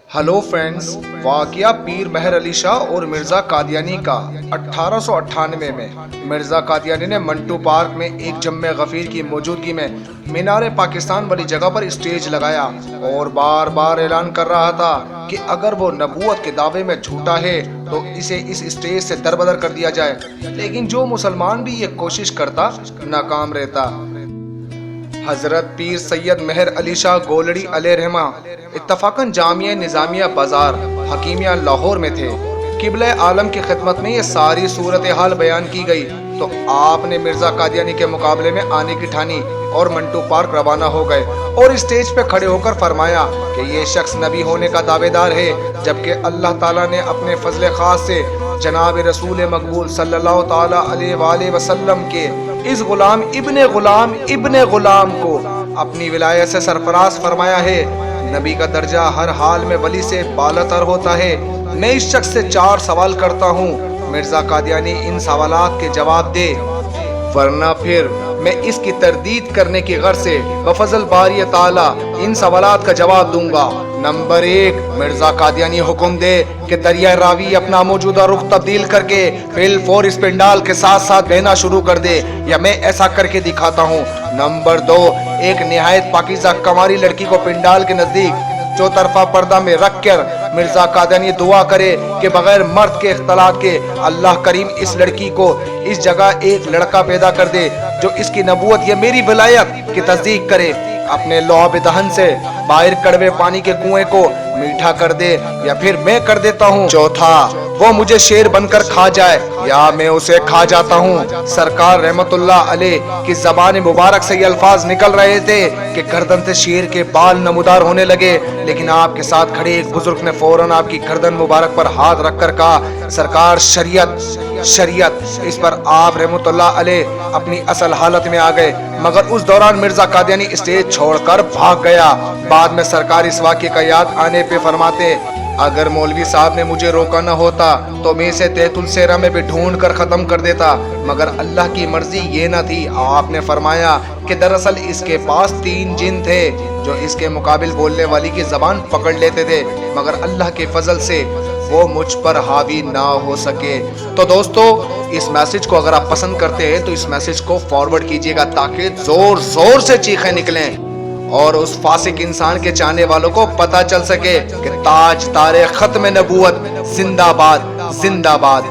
Hello friends, واقعہ پیر مہر علی شاہ اور مرزا قادیانی کا 1898 میں مرزا قادیانی نے منٹو پارک میں ایک جمع غفیر کی موجودگی میں مینار پاکستان والی جگہ پر اسٹیج لگایا اور بار بار اعلان کر رہا تھا کہ اگر وہ نبوت کے دعوے میں جھوٹا ہے تو اسے اس اسٹیج سے دربدر کر دیا جائے، لیکن جو مسلمان بھی یہ کوشش کرتا ناکام رہتا۔ حضرت پیر سید مہر علی شاہ گولڑی علیہ رحمہ اتفاقاً جامعہ نظامیہ بازار حکیمیہ لاہور میں تھے۔ قبلہ عالم کی خدمت میں یہ ساری صورتحال بیان کی گئی تو آپ نے مرزا قادیانی کے مقابلے میں آنے کی ٹھانی اور منٹو پارک روانہ ہو گئے اور اسٹیج پہ کھڑے ہو کر فرمایا کہ یہ شخص نبی ہونے کا دعوے دار ہے، جبکہ اللہ تعالیٰ نے اپنے فضل خاص سے جناب رسول مقبول صلی اللہ تعالیٰ علیہ وآلہ وسلم کے اس غلام ابن غلام کو اپنی ولایت سے سرفراز فرمایا ہے۔ نبی کا درجہ ہر حال میں ولی سے بالاتر ہوتا ہے۔ میں اس شخص سے 4 سوال کرتا ہوں، مرزا قادیانی ان سوالات کے جواب دے، ورنہ پھر میں اس کی تردید کرنے کی غرض سے بفضل باری تعالیٰ ان سوالات کا جواب دوں گا۔ نمبر 1، مرزا قادیانی حکم دے کہ دریا راوی اپنا موجودہ رخ تبدیل کر کے فل فور اس پنڈال کے ساتھ ساتھ بہنا شروع کر دے، یا میں ایسا کر کے دکھاتا ہوں۔ نمبر 2، ایک نہایت پاکیزہ کنواری لڑکی کو پنڈال کے نزدیک چوطرفہ پردہ میں رکھ کر مرزا قادیانی دعا کرے کہ بغیر مرد کے اختلاط کے اللہ کریم اس لڑکی کو اس جگہ ایک لڑکا پیدا کر دے جو اس کی نبوت یا میری ولایت کی تصدیق کرے۔ اپنے لعاب دہن سے باہر کڑوے پانی کے کنویں کو میٹھا کر دے، یا پھر میں کر دیتا ہوں۔ چوتھا، وہ مجھے شیر بن کر کھا جائے یا میں اسے کھا جاتا ہوں۔ سرکار رحمت اللہ علیہ کی زبان مبارک سے یہ الفاظ نکل رہے تھے کہ گردن سے شیر کے بال نمودار ہونے لگے، لیکن آپ کے ساتھ کھڑے ایک بزرگ نے فوراً آپ کی گردن مبارک پر ہاتھ رکھ کر کہا، سرکار شریعت۔ اس پر آپ رحمت اللہ علیہ اپنی اصل حالت میں آ گئے، مگر اس دوران مرزا قادیانی اسٹیج چھوڑ کر بھاگ گیا۔ بعد میں سرکار اس واقعے کا یاد آنے پہ فرماتے، اگر مولوی صاحب نے مجھے روکا نہ ہوتا تو میں اسے تحت السیرہ میں بھی ڈھونڈ کر ختم کر دیتا، مگر اللہ کی مرضی یہ نہ تھی۔ آپ نے فرمایا کہ دراصل اس کے پاس 3 جن تھے جو اس کے مقابل بولنے والی کی زبان پکڑ لیتے تھے، مگر اللہ کے فضل سے وہ مجھ پر حاوی نہ ہو سکے۔ تو دوستو، اس میسج کو اگر آپ پسند کرتے ہیں تو اس میسج کو فارورڈ کیجئے گا تاکہ زور زور سے چیخیں نکلیں اور اس فاسق انسان کے چاہنے والوں کو پتہ چل سکے کہ تاج تارے ختم نبوت زندہ باد، زندہ باد۔